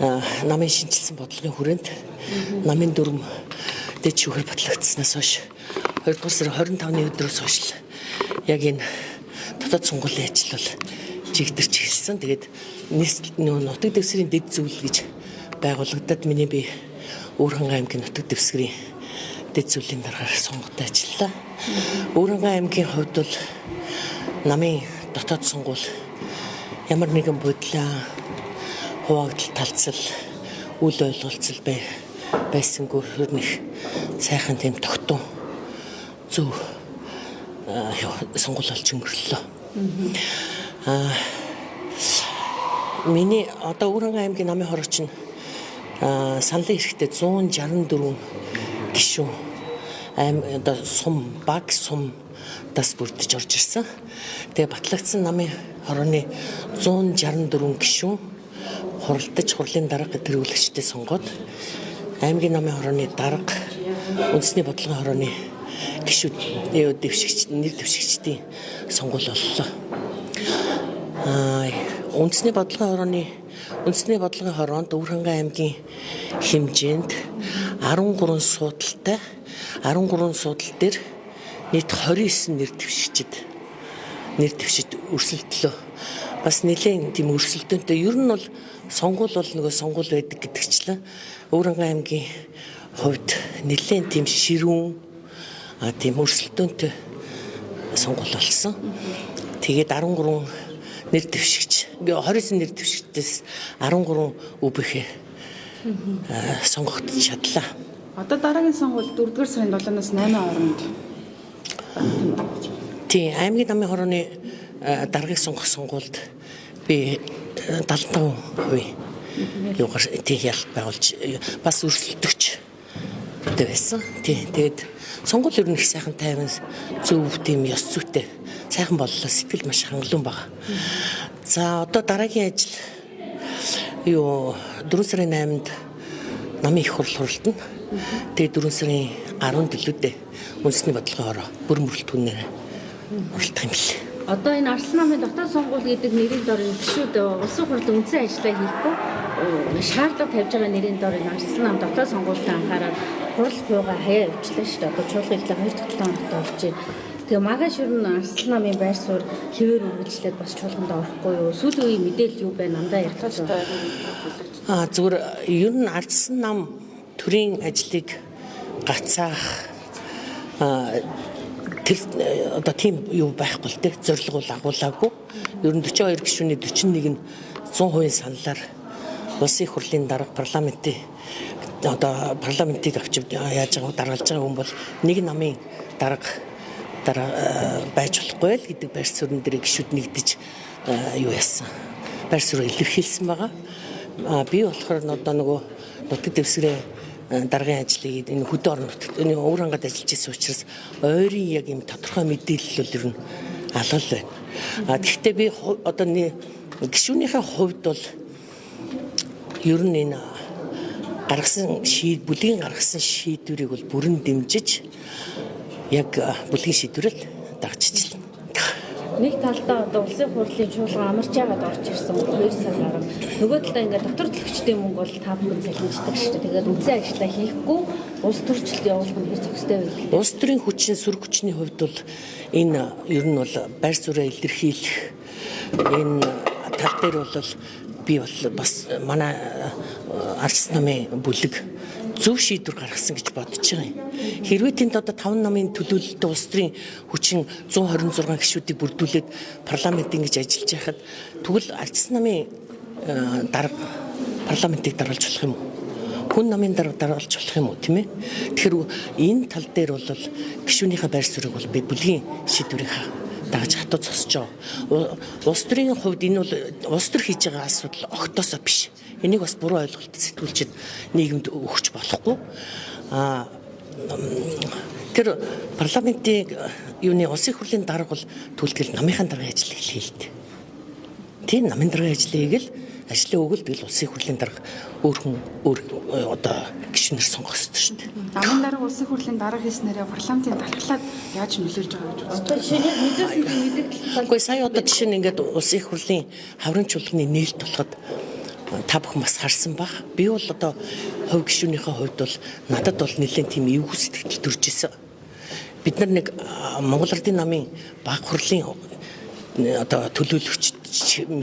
намын шинжилсэн бодлогын хүрээнд намын дүрм дэд шүүхээр батлагдсанаас хойш 2 дугаар сарын 25-ны өдрөөс хойш яг энэ дотоод сонгуулийн ажил бол чигдэрч эхэлсэн. Тэгээд нутаг дэвсгэрийн дэд зүйл гэж байгуулагдаад миний би Өвөрхангай аймгийн нутаг дэвсгэрийн дэд зүйлийн дараагаар сонгуультай ажиллалаа. Өвөрхангай аймгийн хувьд бол намын дотоод сонгуул ямар нэгэн бодлоо хуваагдал талцал үл ойлголцол байсангүй хөрнөх сайхан тийм тогтун зөв сонгуул болж өнгөрлөө. Миний одоо Өвөрхангай аймгийн намын хорооч нь саналын эрэхтэй 164 гишүүн одоо баг сум дас бүрдэж орж ирсэн. Тэгээ батлагдсан намын хорооны 164 гишүүн хуралдаж хурлын дарга тэргүүлэгчтэй сонгоод аймгийн намын хорооны дарга үндэсний бодлогын хорооны гишүүд нэр дэвшигчдийн сонгуул боллоо. Үндэсний бодлогын хороонд Өвөрхангай аймгийн хэмжээнд 13 суудалтай 13 судал дээр нийт 29 нэр дэвшиж өрсөлдлөө. Бас нэлээд тийм өрсөлдөөнтэй. Ер нь бол сонгуул бол нөгөө сонгуул байдаг гэдэгчлэн Өвөрхангай аймгийн хувьд нэлээд тийм ширүүн тийм өрсөлдөөнтэй сонгуул болсон. Тэгээд 13 нэр дэвшигч 29 нэр дэвшигчдээс 13 өвбөхөө сонгогдож чадлаа. Одоо дараагийн сонгуул 4-р сарын 7-наас 8 хооронд тийм аймгийн намын хорооны даргаыг сонгох сонгуульд би 75% юугаар тийм ялт байгуулж бас өрсөлдөгч байсан. Тэгээд сонгуул ер нь их сайхан тайван зөв тийм ёс зүйтэй сайхан боллоо. Сэтгэл маш хангалуун байна. За одоо дараагийн ажил 4 сарын 8-нд намын их хурл хуралдана. Тэгээд 4 сарын 17-нд үндэсний бодлогын хороо бүр мөрөлтгөнээр уралдах юм билээ. Одоо энэ Арслан намын дотоод сонгуул гэдэг нэрийн дор гишүүд улсын хурлын үндсэн ажиллагаа хийхгүй шаардлага тавьж байгаа нэрийн дор энэ Арслан нам дотоод сонгуультай анхаарал хурал хуугаа хаяа явууллаа шүү дээ. Одоо чуулганчлаа 2 дахь 7 хоногт орж ийн. Тэгээ магаш ер нь Арслан намын байр суурь хэвээр үргэлжлээд бас чуулганд орохгүй юу? Сүүлийн үеийн мэдээлэл юу байна? Намдаа ярих гэсэн. Зүгээр ер нь Арслан нам төрийн ажлыг гацаах тэр одоо тийм юу байхгүй л дээ зорилго бол агуулаагүй. Ер нь 42 гишүүний 41 нь 100% саналаар улсын их хурлын дарга парламентыг авчиж яаж байгаа даргалж байгаа хүн бол нэг намын дарга байж болохгүй л гэдэг байр суурин дээр гишүүд нэгдэж юу яасан. Байр суурь илэрхийлсэн байгаа. Би болохоор одоо нөгөө нутаг дэвсгэрийн даргын ажлыг энэ хөдөө орон нутагт энэ Өвөрхангайд ажиллаж байсан учраас ойрын яг юм тодорхой мэдээлэл бол ер нь алгал байна. Гэхдээ би одоо гишүүнийхээ хувьд бол ер нь энэ бүлгийн гаргасан шийдвэрийг бол бүрэн дэмжиж яг бүлгийн шийдвэрэл дагчижлаа. Нэг талдаа одоо улсын хурлын чуулган амарч яагаад орж ирсэн 2 сар гаруй. Нөгөө талдаа ингээд дотор төлөвчдийн мөнгө бол 5 хүн цалинждаг шүү дээ. Тэгээд үндсэн ажиллаа хийхгүй улс төрчлөлт явуулах нь хэр зохистой вэ? Улс төрийн хүчин сөрөг хүчний хувьд бол энэ ер нь бол байр сууриа илэрхийлэх энэ тал дээр бол би бол бас манай Арслан намын бүлэг зөв шийдвэр гаргасан гэж бодож байгаа юм. Хэрвээ тэнд одоо 5 намын төлөөлөлтөд улс төрийн хүчин 126 гишүүдийг бүрдүүлээд парламент ингэж ажиллаж байхад тэгвэл Арслан намын дарга парламентыг даргалж болох юм уу? Хүн намын дарга даргалж болох юм уу, тийм ээ? Тэгэхээр энэ тал дээр бол гишүүнийхээ байр суурийг бол би бүлгийн шийдвэрийг дагаж хатуу зогсож байгаа. Улс төрийн хувьд энэ бол улс төр хийж байгаа асуудал огтоосоо биш. Энийг бас буруу ойлголт сэтгүүлчид нийгэмд өгч болохгүй. Тэр парламентын юуны улсын хурлын дарга бол түлтгэл намынхаа даргын ажлыг хийлээ. Тийм намын даргын ажлыг л ажлын өгөл тэгэл улсын хурлын дарга өөр одоо гишүүнээр сонгох ёстой шүү дээ. Намын дарга улсын хурлын дарга хийснээрээ парламентын талхлаад яаж нөлөөлж байгаа гэж бодож байна. Шинэ мэдээлэл Гэхдээ сая одоо жишээ нь ингээд улсын их хурлын хаврын чуулганы нээлт болоход та бүхэн бас харсан баг. Би бол одоо хувь гишүүнийхээ хувьд бол надад бол нэлээд тийм эвгүй сэтгэл төрж исэн. Бид нар нэг Монгол Ардын намын баг хурлын одоо төлөөлөгч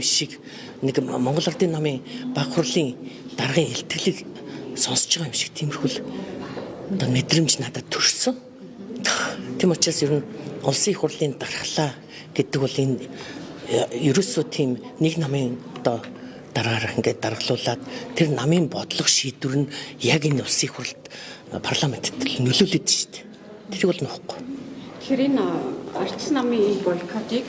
шиг нэг Монгол Ардын намын баг хурлын даргын илтгэлийг сонсож байгаа юм шиг тиймэрхүүл одоо мэдрэмж надад төрсөн. Тийм учраас ер нь улсын их хурлын дархлаа гэдэг бол энэ ерөөсөө тийм нэг намын одоо дараагаар ингээд даргалуулад тэр намын бодлого шийдвэр нь яг энэ улсын их хурлд парламентэд нөлөөлөд шүү дээ. Тэрийг бол нуухгүй. Тэгэхээр энэ ардчилсан намын бойкотыг